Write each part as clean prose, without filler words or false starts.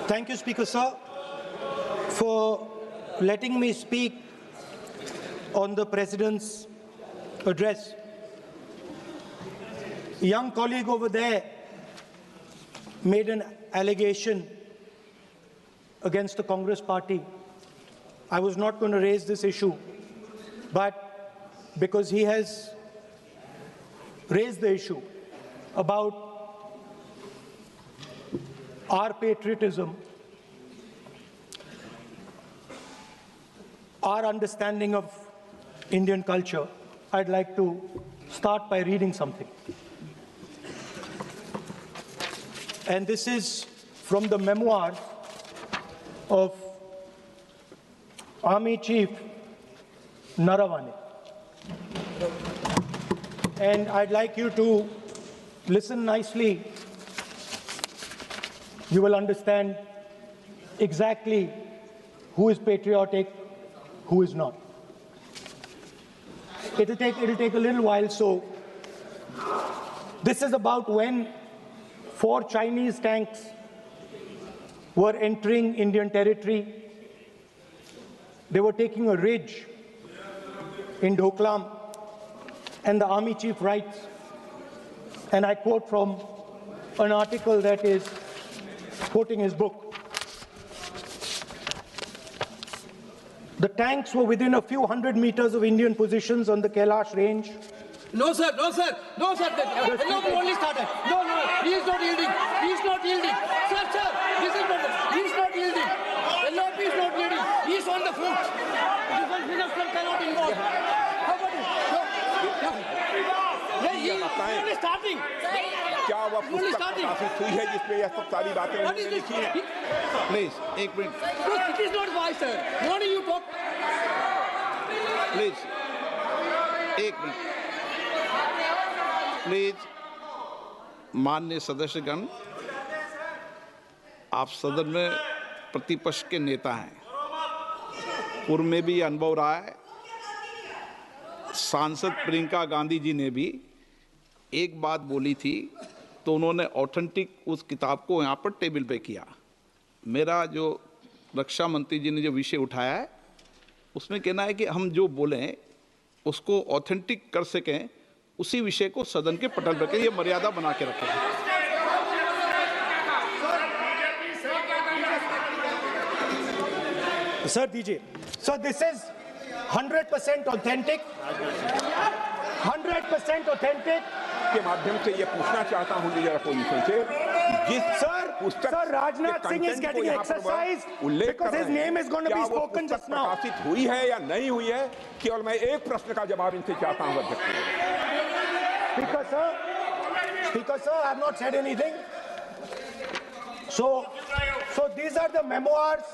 Thank you, Speaker Sir, for letting me speak on the President's address. A young colleague over there made an allegation against the Congress party. I was not going to raise this issue, but because he has raised the issue about our patriotism, our understanding of Indian culture, I'd like to start by reading something. And this is from the memoirs of Army Chief Naravane. And I'd like you to listen nicely. You will understand exactly who is patriotic, who is not. It'll take a little while, so this is about when 4 Chinese tanks were entering Indian territory. They were taking a ridge in Doklam, and the Army Chief writes, and I quote from an article that is quoting his book. The tanks were within a few hundred meters of Indian positions on the Kailash range. No, sir, no, sir, no, sir. The only started. No, he is not yielding. He is not yielding. Sir, this is not. He is not yielding. LOP is not yielding. He is on the foot. Defense minister cannot involve. How about it? He is only starting. क्या वह पुस्तक प्रकाशित हुई है जिसमें यह सब सारी बातें उन्होंने लिखी हैं? प्लीज एक minute. It is not wise, sir. Morning you talk. Please एक मिनट. प्लीज माननीय सदस्यगण, आप सदन में प्रतिपक्ष के नेता हैं. पूर्व में भी अनुभव रहा है. सांसद प्रियंका गांधी जी ने भी एक बात बोली थी तो उन्होंने ऑथेंटिक उस किताब को यहाँ पर टेबल पे किया. मेरा जो रक्षा मंत्री जी ने जो विषय उठाया है उसमें कहना है कि हम जो बोलें उसको ऑथेंटिक कर सकें, उसी विषय को सदन के पटल पर ये मर्यादा बना के रखें. Sir, दीजिए. So this is 100% authentic. 100% authentic. के माध्यम से ये पूछना चाहता हूँ लीडर अपोजिशन से, जिस Sir, Rajnath Singh is getting exercised because his name is going to be spoken just now. प्रकाशित हुई है या नहीं हुई है, केवल मैं एक प्रश्न का जवाब इनसे चाहता हूँ अध्यक्ष. Speaker sir, I have not said anything. So these are the memoirs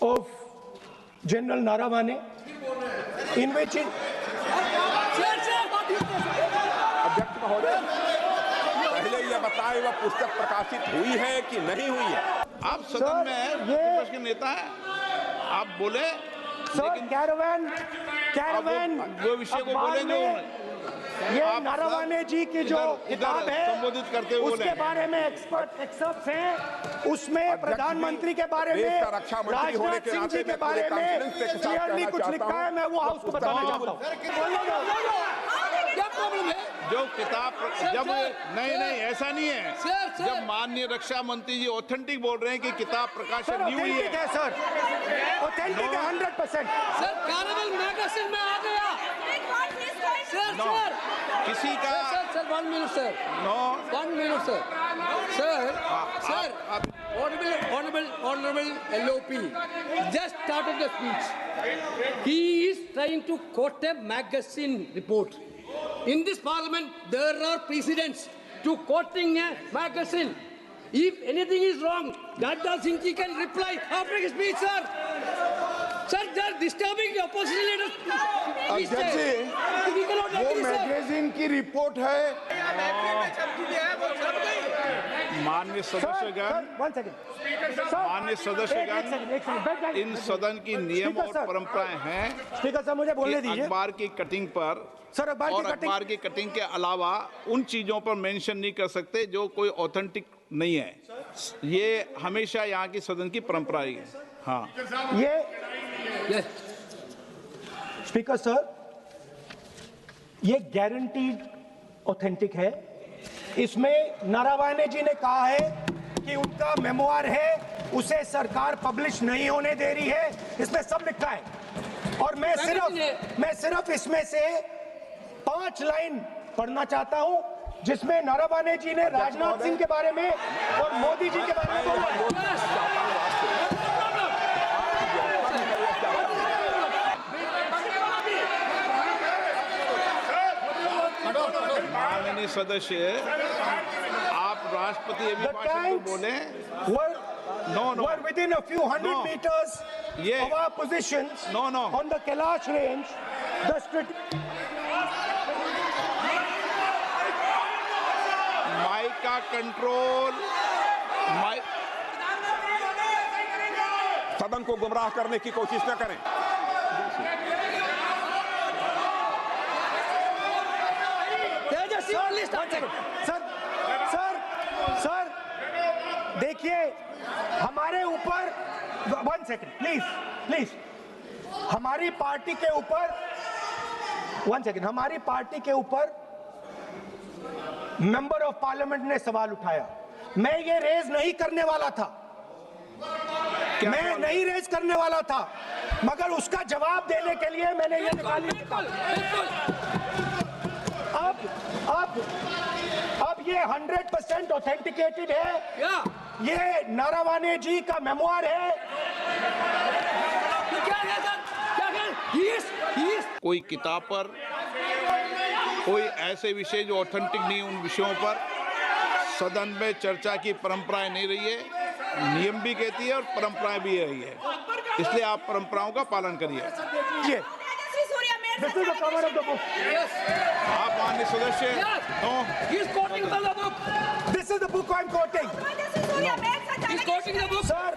of General Naravane, in which अध्यक्ष महोदय, पहले ये बताएं वह पुस्तक प्रकाशित हुई है कि नहीं हुई है. आप सदन में प्रतिपक्ष के नेता हैं, आप बोले. लेकिन कैरावैन वो विषय को बोलेंगे. ये नारावाने जी की जो किताब है संबोधित करते हुए उसके बारे में एक्सपर्ट्स हैं. उसमें प्रधानमंत्री के बारे में, राजनाथ सिंह जी के बारे में क्लियरली कुछ लिखा है. मैं वो हाउस को बताना चाहता हूँ. क्या प्रॉब्लम है? जो किताब जब नहीं ऐसा नहीं है. जब माननीय रक्षा मंत्री जी ऑथेंटिक बोल रहे हैं कि किताब प्रकाशित नहीं हुई है. सर ऑथेंटिक है 100%. सर कैरावैन मैगजीन में आ गया. सर किसी का sir 1 minute sir. 1 minute sir. Sir, honorable LOP just started the speech. He is trying to quote a magazine report. In this parliament, there are precedents to quoting a magazine. If anything is wrong, Rajnath Singh ji can reply after his speech, sir. Sir, they are disturbing the opposition leaders. अध्यक्ष जी, वो magazine की report है. माननीय सदस्यगण, माननीय सदस्यगण, इन सदन की नियम और परंपराएं हैं. स्पीकर साहब मुझे बोलने दीजिए. अखबार की कटिंग पर और अखबार की कटिंग के अलावा उन चीजों पर मेंशन नहीं कर सकते जो कोई ऑथेंटिक नहीं है। ये हमेशा यहाँ की सदन की परंपरा है। हाँ, ये Yes. स्पीकर सर, ये गारंटीड ऑथेंटिक है। इसमें नारावाने जी ने कहा है कि उनका मेमोआर है, उसे सरकार पब्लिश नहीं होने दे रही है, इसमें सब लिखा है। और मैं सिर्फ इसमें से 5 लाइन पढ़ना चाहता हूं, जिसमें नारावाने जी ने राजनाथ सिंह के बारे में और मोदी जी के बारे में बोला है। माननीय सदस्य, आप राष्ट्रपति अभिभाषण को बोले। were within a few hundred No. meters Yeah. of our positions No. on the Kailash range. Mic का कंट्रोल, माइक। सदन को गुमराह करने की कोशिश न करें। Tejas, you only started. Sir, देखिए, हमारे ऊपर 1 सेकंड प्लीज, हमारी पार्टी के ऊपर 1 सेकंड, हमारी पार्टी के ऊपर मेंबर ऑफ पार्लियामेंट ने सवाल उठाया। मैं ये रेज नहीं करने वाला था, मगर उसका जवाब देने के लिए मैंने ये निकाली। अब ये 100% ऑथेंटिकेटेड है। Yeah. ये नारावाने जी का मेमोआर है। क्या है सर? क्या है? He is. कोई किताब पर, कोई ऐसे विषय जो ऑथेंटिक नहीं, उन विषयों पर सदन में चर्चा की परंपराएं नहीं रही है। नियम भी कहती है और परंपराएं भी रही है, इसलिए आप परंपराओं का पालन करिए। ये This is the cover of the book. Yes. आप माननीय सदस्य, no, He is quoting from the book. This is the book I'm quoting. He is quoting the book. Sir,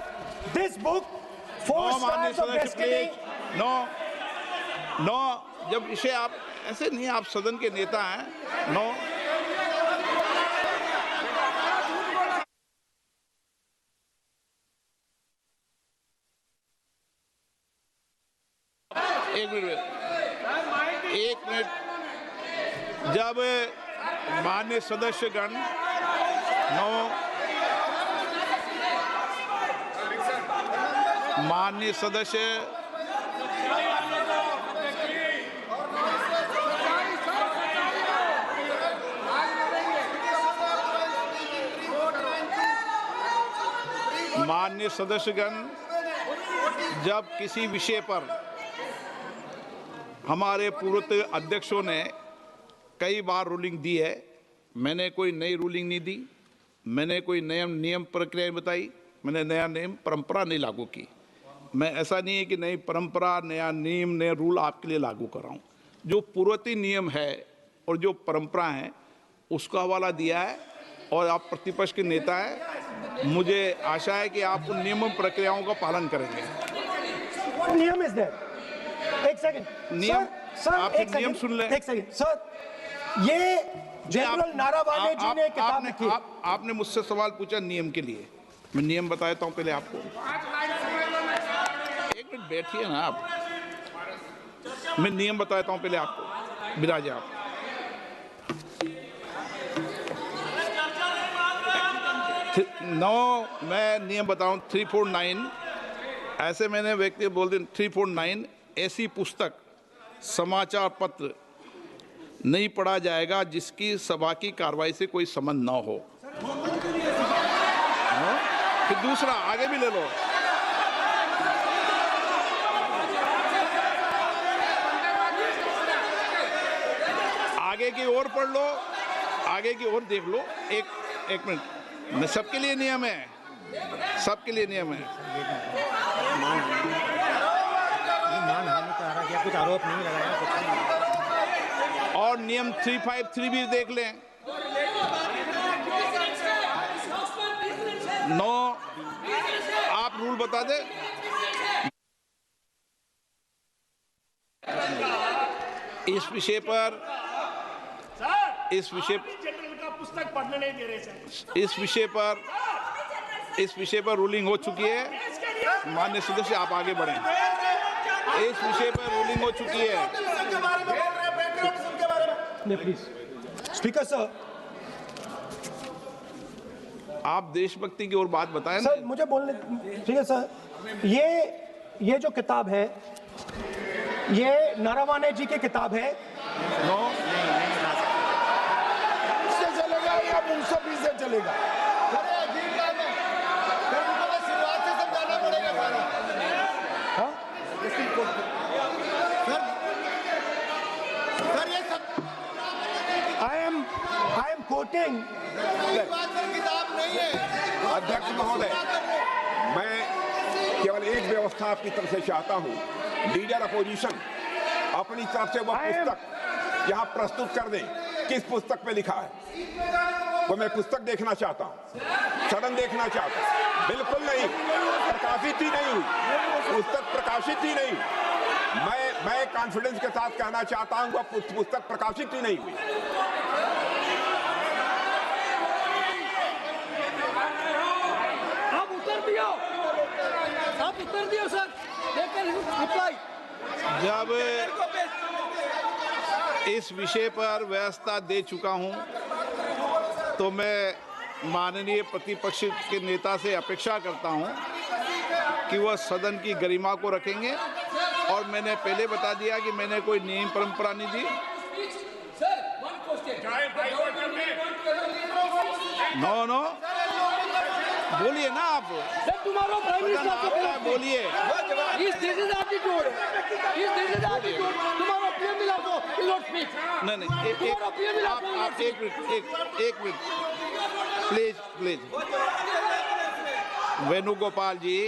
this book, 4 no माननीय Stars of सदस्य Destiny. Please, no, जब इसे आप ऐसे नहीं, आप सदन के नेता हैं। नो, एक मिनट, जब माननीय सदस्यगण, माननीय सदस्य, माननीय सदस्यगण, जब किसी विषय पर हमारे पूर्व अध्यक्षों ने कई बार रूलिंग दी है, मैंने कोई नई रूलिंग नहीं दी, मैंने कोई नियम प्रक्रिया बताई, मैंने नया नियम परंपरा नहीं लागू की। मैं ऐसा नहीं है कि नई परंपरा, नया नियम, नया रूल आपके लिए लागू कर रहा हूँ। जो पूर्ववर्ती नियम है और जो परंपरा है उसका हवाला दिया है, और आप प्रतिपक्ष के नेता हैं, मुझे आशा है कि आप उन नियम प्रक्रियाओं का पालन करेंगे। नियम इज देयर। एक सेकंड, नियम, सर, आप एक नियम सुन लें। एक सेकंड सर, ये जनरल नारावाने जी ने किताब लिखी। आपने मुझसे सवाल पूछा नियम के लिए, मैं नियम बताता हूं पहले आपको। एक मिनट बैठिए ना आप, मैं नियम बताता हूं पहले आपको। विराज आप, मैं नियम बताऊं 349, ऐसे मैंने व्यक्ति बोल दिया 349, ऐसी पुस्तक, समाचार पत्र नहीं पढ़ा जाएगा जिसकी सभा की कार्रवाई से कोई संबंध ना हो। फिर दूसरा आगे भी ले लो, आगे की ओर पढ़ लो, आगे की ओर देख लो। एक मिनट, मैं सबके लिए नियम है, सबके लिए नियम है। मानहानि का आरोप, कुछ आरोप नहीं लगाया, कुछ नहीं। और नियम 353 भी देख लें। नो, आप रूल बता दे। इस विषय पर पुस्तक पढ़ने नहीं दे रहे सर। इस विषय पर रूलिंग हो चुकी है। माननीय सदस्य आप आगे बढ़ें। इस विषय पर रूलिंग हो चुकी है। प्लीज स्पीकर सर, आप देशभक्ति की ओर बात बताएं ना। सर मुझे बोलने, ठीक है सर, ये जो किताब है ये नारावाने जी की किताब है। नो, इससे चलेगा या मुंसफी से चलेगा? अरे अजीब बात है, फिर उनको शुरुआत से समझाना पड़ेगा सारा। हाँ? सर ये सब I am quoting. किताब नहीं है। अध्यक्ष महोदय, मैं केवल एक व्यवस्था आपकी तरफ से चाहता हूं। लीडर अपोजिशन अपनी तरफ से वह पुस्तक यहाँ प्रस्तुत कर दें। किस पुस्तक पे लिखा है वो मैं पुस्तक देखना चाहता हूँ, सदन देखना चाहता हूँ। बिल्कुल नहीं, प्रकाशित ही नहीं हुई पुस्तक, प्रकाशित ही नहीं। मैं कॉन्फिडेंस के साथ कहना चाहता हूँ वह पुस्तक प्रकाशित ही नहीं हुई। आप उत्तर दियो सर, लेकर रिप्लाई। जब इस विषय पर व्यवस्था दे चुका हूं तो मैं माननीय प्रतिपक्ष के नेता से अपेक्षा करता हूं कि वह सदन की गरिमा को रखेंगे। और मैंने पहले बता दिया कि मैंने कोई नियम परंपरा नहीं दी। नो, बोलिए ना आप। तुम्हारा प्राइम मिनिस्टर बोलिए। तुम्हारा पीएम मिला तो नहीं, एक मिनट प्लीज। वेणुगोपाल जी,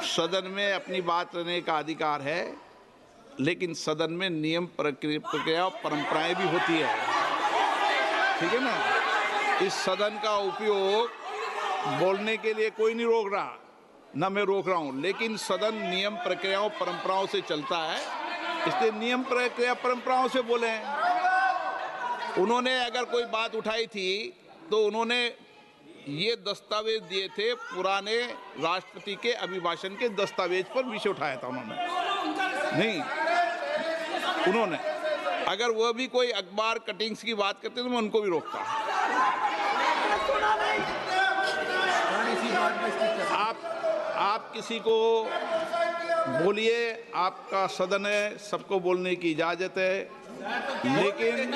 सदन में अपनी बात करने का अधिकार है, लेकिन सदन में नियम प्रक्रिया और परंपराएं भी होती है, ठीक है ना। इस सदन का उपयोग बोलने के लिए कोई नहीं रोक रहा, ना मैं रोक रहा हूं, लेकिन सदन नियम प्रक्रियाओं परंपराओं से चलता है, इसलिए नियम प्रक्रिया परंपराओं से बोले। उन्होंने अगर कोई बात उठाई थी तो उन्होंने ये दस्तावेज दिए थे, पुराने राष्ट्रपति के अभिभाषण के दस्तावेज पर विषय उठाया था उन्होंने अगर वह भी कोई अखबार कटिंग्स की बात करते तो मैं उनको भी रोकता। आप किसी को बोलिए, आपका सदन है, सबको बोलने की इजाजत है, लेकिन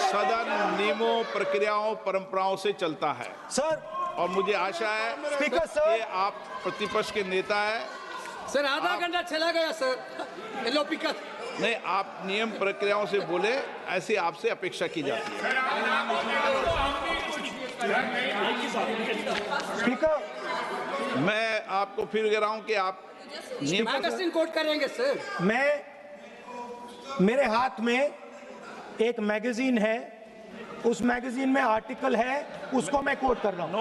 सदन नियमों प्रक्रियाओं परंपराओं से चलता है सर। और मुझे आशा है स्पीकर सर, कि आप प्रतिपक्ष के नेता है। सर आधा घंटा चला गया सर, एलओपी का नहीं, आप नियम प्रक्रियाओं से बोले, ऐसी आपसे अपेक्षा की जाती है। स्पीकर, मैं आपको फिर कह रहा हूं कि आप नियम मैगजीन कोट करेंगे सर। मेरे हाथ में एक मैगजीन है, उस मैगजीन में आर्टिकल है, उसको मैं कोट कर रहा हूँ।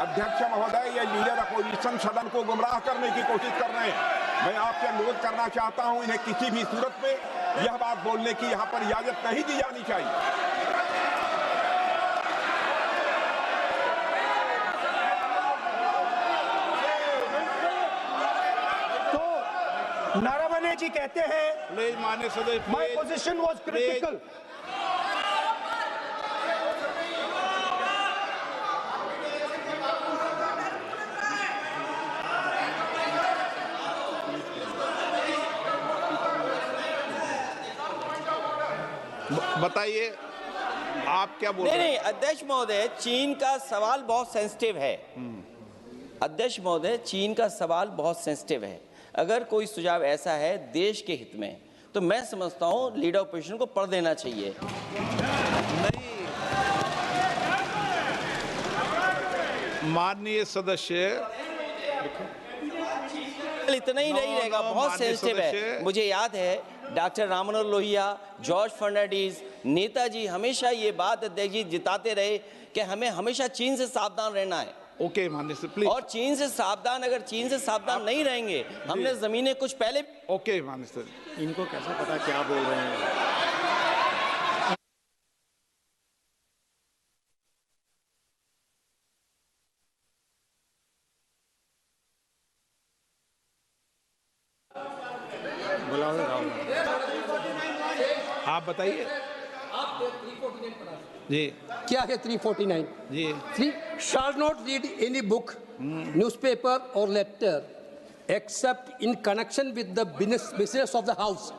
अध्यक्ष महोदय, ये लीडर अपोजिशन सदन को गुमराह करने की कोशिश कर रहे हैं। मैं आपसे अनुरोध करना चाहता हूं, इन्हें किसी भी सूरत में यह बात बोलने की यहां पर इजाजत नहीं दी जानी चाहिए। तो नारावने जी कहते हैं, माननीय सदस्य, माय पोजीशन वाज क्रिटिकल। बताइए आप क्या बोल रहे हैं? नहीं, अध्यक्ष महोदय, चीन का सवाल बहुत सेंसिटिव है। अध्यक्ष महोदय, चीन का सवाल बहुत सेंसिटिव है। अगर कोई सुझाव ऐसा है देश के हित में, तो मैं समझता हूं लीडर ऑपोजिशन को पढ़ देना चाहिए। नहीं, माननीय सदस्य, इतना ही नहीं रहेगा, बहुत सेंसिटिव है। मुझे याद है डॉक्टर राम मनोहर लोहिया, जॉर्ज फर्नांडिस, नेताजी हमेशा ये बात अध्यक्ष जी जिताते रहे कि हमें हमेशा चीन से सावधान रहना है। ओके माननीय सर, प्लीज। और चीन से सावधान, अगर चीन से सावधान नहीं रहेंगे, हमने जमीनें कुछ पहले। ओके माननीय सर। इनको कैसे पता क्या बोल रहे हैं? बुलाओ राहुल। आप बताइए जी। क्या है 349? जी। Shall not read any book, newspaper or letter except in connection with the business of the house.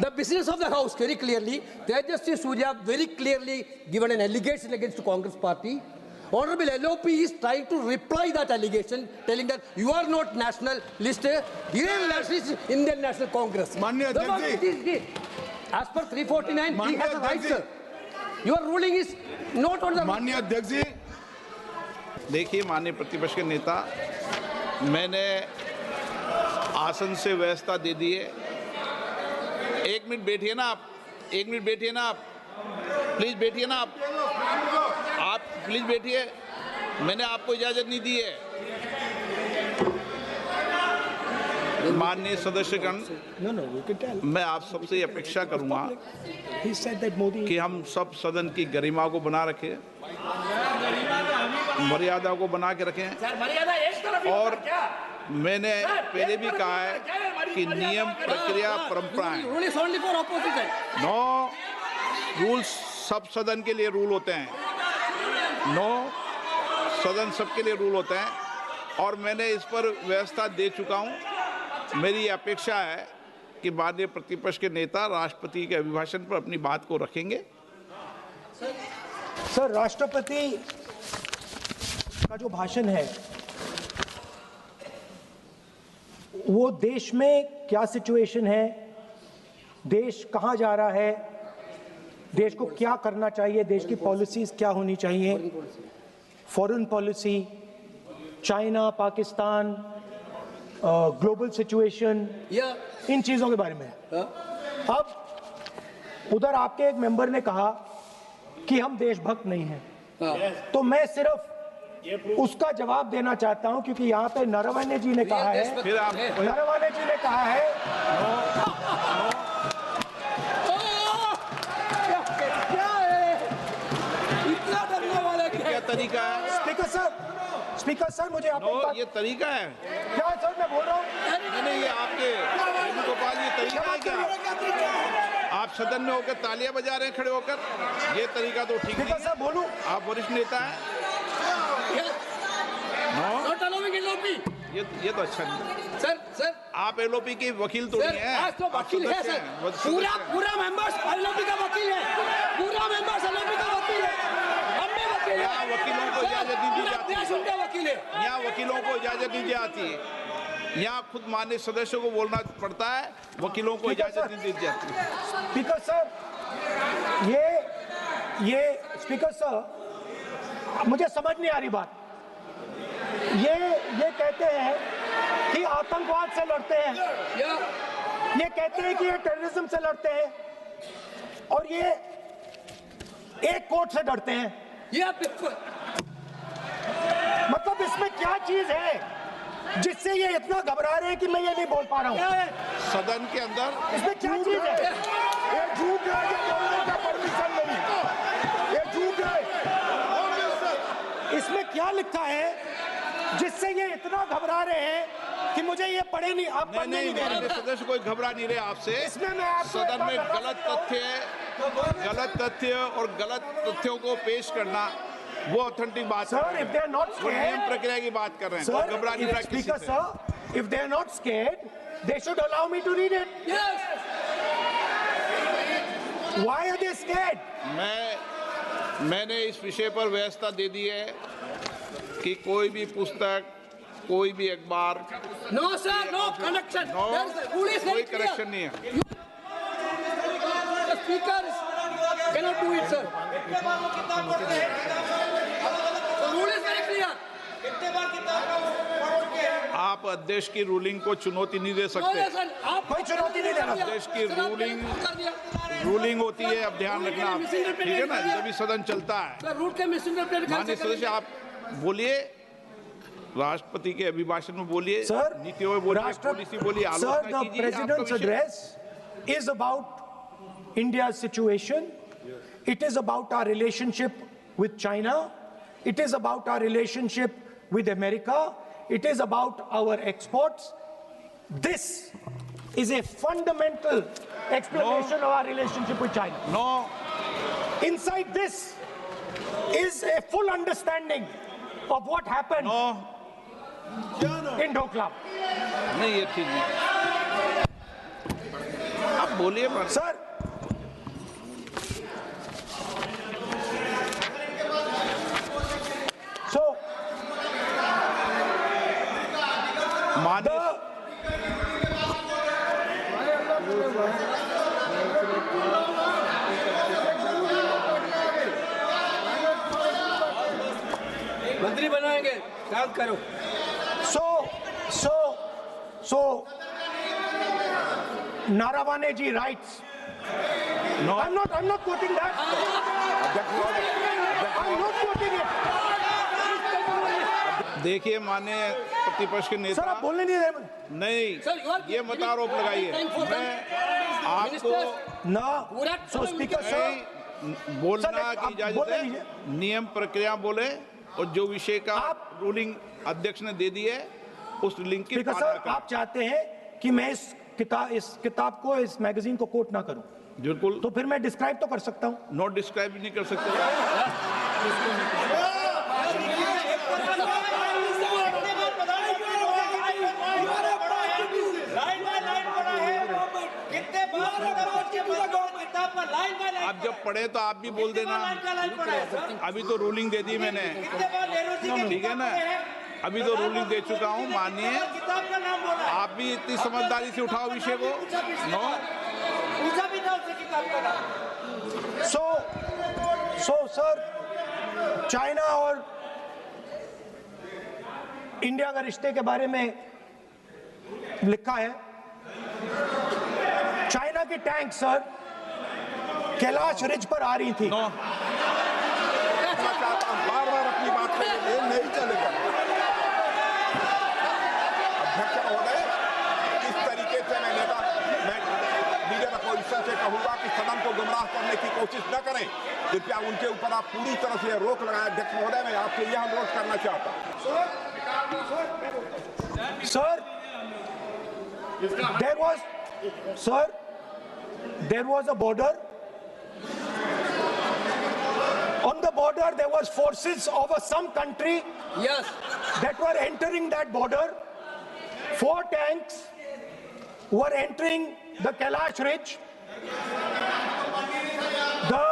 The business of the house, very clearly, Tejasvi Surya very clearly given an allegation against the Congress party. Honorable LOP is trying to reply that allegation, telling that you are not nationalist, Indian nationalist, Indian National Congress. माननीय अध्यक्ष जी, As per 349, he माननीय has a right, अध्यक्ष sir. Your ruling is not on the. माननीय अध्यक्ष जी, देखिए माननीय प्रतिपक्ष के नेता, मैंने आसन से व्यवस्था दे दी है। एक मिनट बैठिए ना आप, एक मिनट बैठिए ना आप, प्लीज बैठिए ना आप प्लीज बैठिए। मैंने आपको इजाजत नहीं दी है। माननीय सदस्यगण, मैं आप सबसे अपेक्षा करूंगा कि हम सब सदन की गरिमा को बना रखें, मर्यादा को बना के रखें। और मैंने पहले भी कहा है कि नियम, प्रक्रिया, परंपराएं, नो रूल्स सब सदन के लिए रूल होते हैं, नो सदन सबके लिए रूल होते हैं। और मैंने इस पर व्यवस्था दे चुका हूं। मेरी अपेक्षा है कि माननीय प्रतिपक्ष के नेता राष्ट्रपति के अभिभाषण पर अपनी बात को रखेंगे। सर, राष्ट्रपति का जो भाषण है वो देश में क्या सिचुएशन है, देश कहां जा रहा है, देश को क्या करना चाहिए, देश की पॉलिसीज क्या होनी चाहिए, foreign policy, China, Pakistan, global situation, इन चीजों के बारे में। अब उधर आपके एक मेंबर ने कहा कि हम देशभक्त नहीं हैं, तो मैं सिर्फ उसका जवाब देना चाहता हूं, क्योंकि यहाँ पे नरवणे जी ने कहा है, नरवणे जी ने कहा है क्या तरीका है? स्पीकर सर, मुझे आप ये तरीका है क्या सर, मैं बोल रहा हूँ। नहीं, ये आपके वेणुगोपाल, ये तरीका है क्या? आप सदन में होकर तालियां बजा रहे हैं खड़े होकर, ये तरीका तो ठीक नहीं है। बोलूं, आप वरिष्ठ नेता हैं। ये तो अच्छा नहीं। सर आप एलओपी के वकील तो नहीं है, तो वकील है सर, पूरा मेंबर्स एलओपी का वकील है, पूरा मेंबर्स एलओपी का वकील है, हम भी वकील हैं। यहाँ वकीलों को इजाजत नहीं दी जाती, वकील है, यहाँ वकीलों को इजाजत नहीं दी जाती है, यहाँ खुद माननीय सदस्यों को बोलना पड़ता है, वकीलों को इजाजत नहीं दी जाती। स्पीकर सर, ये स्पीकर सर, मुझे समझ नहीं आ रही बात। ये कहते हैं कि आतंकवाद से लड़ते हैं, ये कहते हैं कि ये टेररिज्म से लड़ते हैं, और ये एक कोर्ट से डरते हैं। मतलब इसमें क्या चीज है जिससे ये इतना घबरा रहे हैं कि मैं ये नहीं बोल पा रहा हूँ? सदन के अंदर इसमें क्या चीज है? ये झूठ है, ये बोलने का परमिशन नहीं, ये झूठ है। इसमें क्या लिखा है जिससे ये इतना घबरा रहे हैं कि मुझे ये पढ़े नहीं, आप पढ़ने नहीं दे रहे। सदस्य कोई घबरा नहीं रहे आपसे। इसमें मैं आपको सदन में गलत तथ्य और गलत तथ्यों को पेश करना वो ऑथेंटिक बात है। Sir, if they are not वो नियम प्रक्रिया की बात कर रहे हैं, कोई घबरा नहीं रहा किसी से। Sir, if they are not scared, they should allow me to read it. Why are they scared? मैंने इस विषय पर व्यवस्था दे दी है कि कोई भी पुस्तक, कोई भी अखबार, नो सर, नो कनेक्शन, कोई कनेक्शन नहीं है। Speaker cannot do it, sir. The rule is very clear. आप अध्यक्ष की रूलिंग को चुनौती नहीं दे सकते। कोई चुनौती नहीं देना। अध्यक्ष की रूलिंग होती है, अब ध्यान रखना आप, ठीक है ना, जब भी सदन चलता है। माननीय सदस्य आप बोलिए, राष्ट्रपति के अभिभाषण में बोलिए, सर, नीतियों में बोलिए, पॉलिसी बोलिए, Sir, आलोचना the कीजिए। President's address is about India's situation. It is about our relationship with China. It is about our relationship with America. It is about our exports. This is a fundamental explanation of our relationship with China. No, Inside this is a full understanding of what happened no, in Doklam. नहीं ये ठीक नहीं। आप बोलिए पर Sir, so माननीय मंत्री बनाएंगे, काम करो। So, Naravane ji writes. No. I'm not quoting that. I'm not quoting it. देखिए माननीय प्रतिपक्ष के सर नेता, आप बोलने नहीं दे रहे। नहीं Sir, you are ये मत आरोप लगाइए। मैं आपको ना पूरा सो स्पीकर सर नहीं बोलना सर, की आप इजाजत बोलने है, दीजिए। नियम प्रक्रिया बोले और जो विषय का रूलिंग अध्यक्ष ने दे दी है उस लिंक की स्पीकर पालना सर करें। आप चाहते हैं कि मैं इस किताब को, इस मैगजीन को कोट ना करूं, बिल्कुल, तो फिर मैं डिस्क्राइब तो कर सकता हूं। नोट डिस्क्राइब भी नहीं कर सकते। आप जब पढ़े तो आप भी बोल देना। अभी तो रूलिंग दे दी मैंने, ठीक है ना, अभी तो रूलिंग दे चुका हूँ। मानिए आप भी इतनी समझदारी से उठाओ विषय को। नो, सो सर चाइना और इंडिया के रिश्ते के बारे में लिखा है, चाइना की टैंक सर कैलाश रिज पर आ रही थी। नो, बार बार अपनी बात पे ये नहीं चलेगा। अध्यक्ष महोदय, इस तरीके से मैं लीडर अपोजिशन से कहूंगा कि सदन को गुमराह करने की कोशिश न करें। कृपया उनके ऊपर आप पूरी तरह से रोक लगाएं। अध्यक्ष महोदय, मैं आपसे यह अनुरोध करना चाहता हूं। Sir there was a border. On the border there was forces of some country Yes. that were entering that border. 4 tanks were entering the Kailash Ridge. The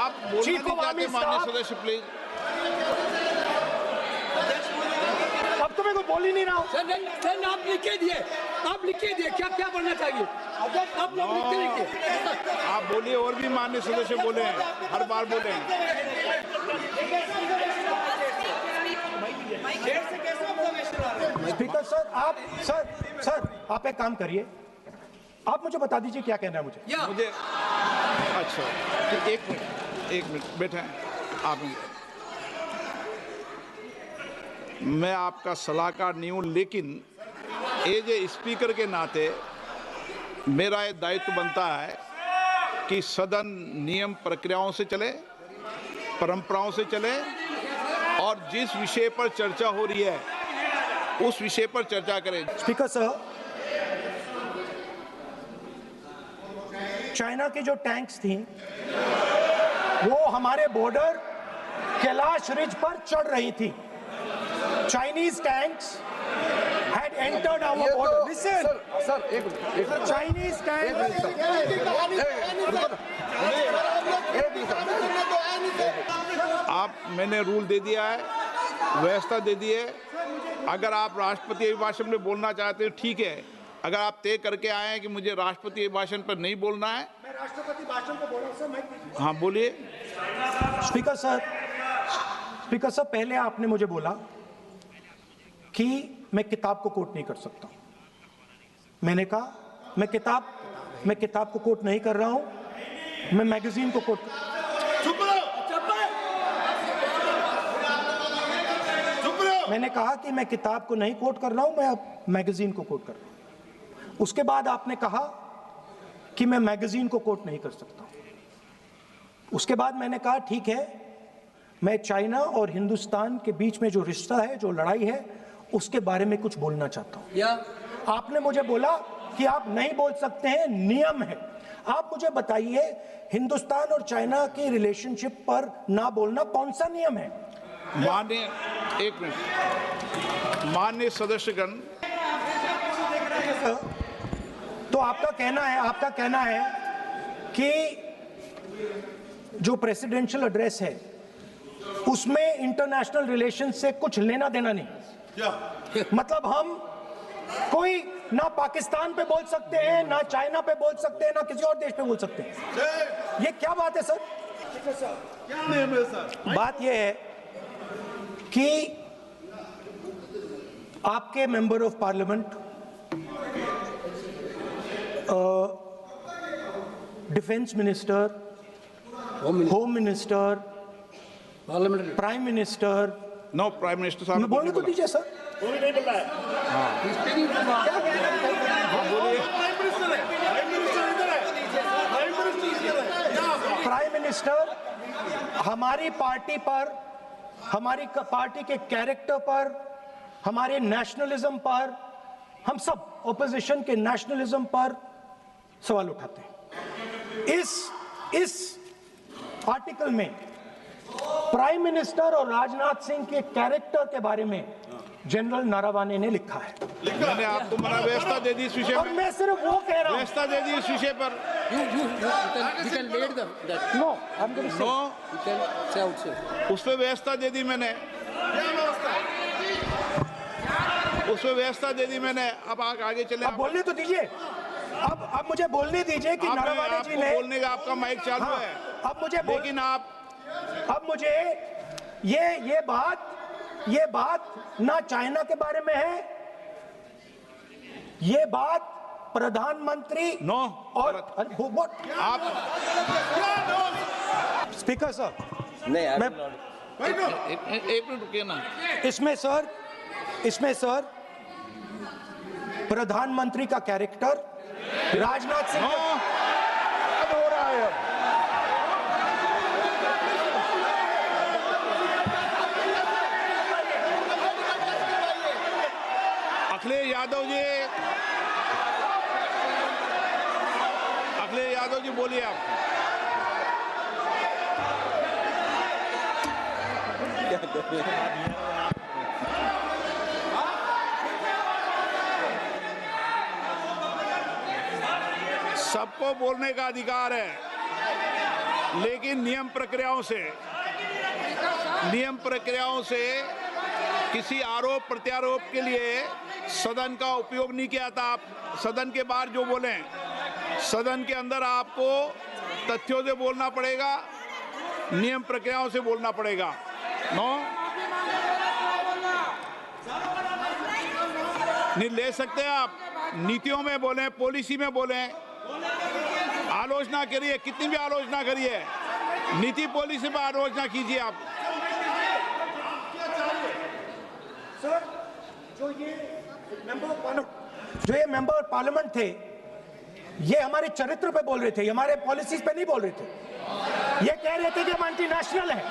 आप बोलना Chief नहीं of Army चाहते माननीय Staff- सदस्य please. अब तो मैं कोई बोल ही नहीं रहा हूं। सर आप लिख के दिए, क्या क्या बनना चाहिए, आप लोग लिख के लिखिए। आप बोलिए, और भी माननीय सदस्य बोले हैं, हर बार बोले हैं। स्पीकर सर आप एक काम करिए, आप मुझे बता दीजिए क्या कहना है मुझे। या मुझे अच्छा, तो एक मिनट बैठे आप। मैं आपका सलाहकार नहीं हूं, लेकिन एज ए स्पीकर के नाते मेरा ये दायित्व बनता है कि सदन नियम प्रक्रियाओं से चले, परंपराओं से चले, और जिस विषय पर चर्चा हो रही है उस विषय पर चर्चा करें। स्पीकर सर, चाइना की जो टैंक्स थी वो हमारे बॉर्डर कैलाश रिज पर चढ़ रही थी। Chinese tanks had entered our border. Listen, sir एक Chinese tanks. आप, मैंने रूल दे दिया है, व्यवस्था दे दी है। अगर आप राष्ट्रपति अभिभाषण में बोलना चाहते हैं ठीक है, अगर आप तय करके आए हैं कि मुझे राष्ट्रपति अभिभाषण पर नहीं बोलना है। मैं राष्ट्रपति भाषण को बोल रहा हूं सर, माइक दीजिए। हाँ बोलिए। स्पीकर सर, पहले आपने मुझे बोला कि मैं किताब को कोट नहीं कर सकता हूं। मैंने कहा मैं किताब को कोट नहीं कर रहा हूं, मैं मैगजीन को कोट मैंने कहा कि मैं किताब को नहीं कोट कर रहा हूं, मैं अब मैगजीन को कोट कर रहा हूं। उसके बाद आपने कहा कि मैं मैगजीन को कोट नहीं कर सकता। उसके बाद मैंने कहा ठीक है, मैं चाइना और हिंदुस्तान के बीच में जो रिश्ता है, जो लड़ाई है, उसके बारे में कुछ बोलना चाहता हूं। आपने मुझे बोला कि आप नहीं बोल सकते हैं, नियम है। आप मुझे बताइए, हिंदुस्तान और चाइना की रिलेशनशिप पर ना बोलना कौन सा नियम है? माननीय, एक मिनट, माननीय सदस्यगण, तो आपका कहना है कि जो प्रेसिडेंशियल एड्रेस है उसमें इंटरनेशनल रिलेशन से कुछ लेना देना नहीं। मतलब हम कोई ना पाकिस्तान पे बोल सकते हैं, ना चाइना पे बोल सकते हैं, ना किसी और देश पे बोल सकते हैं। ये क्या बात है सर? क्या नियम है सर? बात यह है कि आपके member of parliament, defence minister, home minister, prime minister, no prime minister साहब बोलने तो दीजिए सर। प्राइम मिनिस्टर हमारी पार्टी पर, हमारी पार्टी के कैरेक्टर पर, हमारे नेशनलिज्म पर, हम सब ऑपोजिशन के नेशनलिज्म पर सवाल उठाते हैं। इस आर्टिकल में प्राइम मिनिस्टर और राजनाथ सिंह के कैरेक्टर के बारे में जनरल नारावाने ने लिखा है। मैंने आपको मना व्यवस्था दे दी इस विषय और पर, मैं सिर्फ वो कह रहा हूं, व्यवस्था दे दी इस विषय पर। You can lead that. No I'm going to say, no, You can say outside. उस पर व्यवस्था दे दी मैंने, उस पर व्यवस्था दे दी मैंने। अब आगे चले। अब बोलने तो दीजिए। अब मुझे बोलने दीजिए कि नारावाने जी ने, बोलने का आपका माइक चालू हाँ, है। अब मुझे लेकिन अब मुझे ये बात ना चाइना के बारे में है, ये बात प्रधानमंत्री नो और आप स्पीकर सर, नहीं मैं एक मिनट रुकिए ना। इसमें सर प्रधानमंत्री का कैरेक्टर, राजनाथ सिंह हो रहा है। अखिलेश यादव जी बोलिए आप। सबको बोलने का अधिकार है, लेकिन नियम प्रक्रियाओं से किसी आरोप प्रत्यारोप के लिए सदन का उपयोग नहीं किया था। आप सदन के बाहर जो बोलें, सदन के अंदर आपको तथ्यों से बोलना पड़ेगा, नियम प्रक्रियाओं से बोलना पड़ेगा। नो नहीं ले सकते आप। नीतियों में बोलें, पॉलिसी में बोलें, आलोचना करिए, कितनी भी आलोचना करिए, नीति पॉलिसी पर आलोचना कीजिए आप। सर, जो ये मेंबर पार्लियामेंट थे, ये हमारे चरित्र पे बोल रहे थे, हमारे पॉलिसीज पे नहीं बोल रहे थे। ये कह रहे थे कि हम एंटी नेशनल हैं।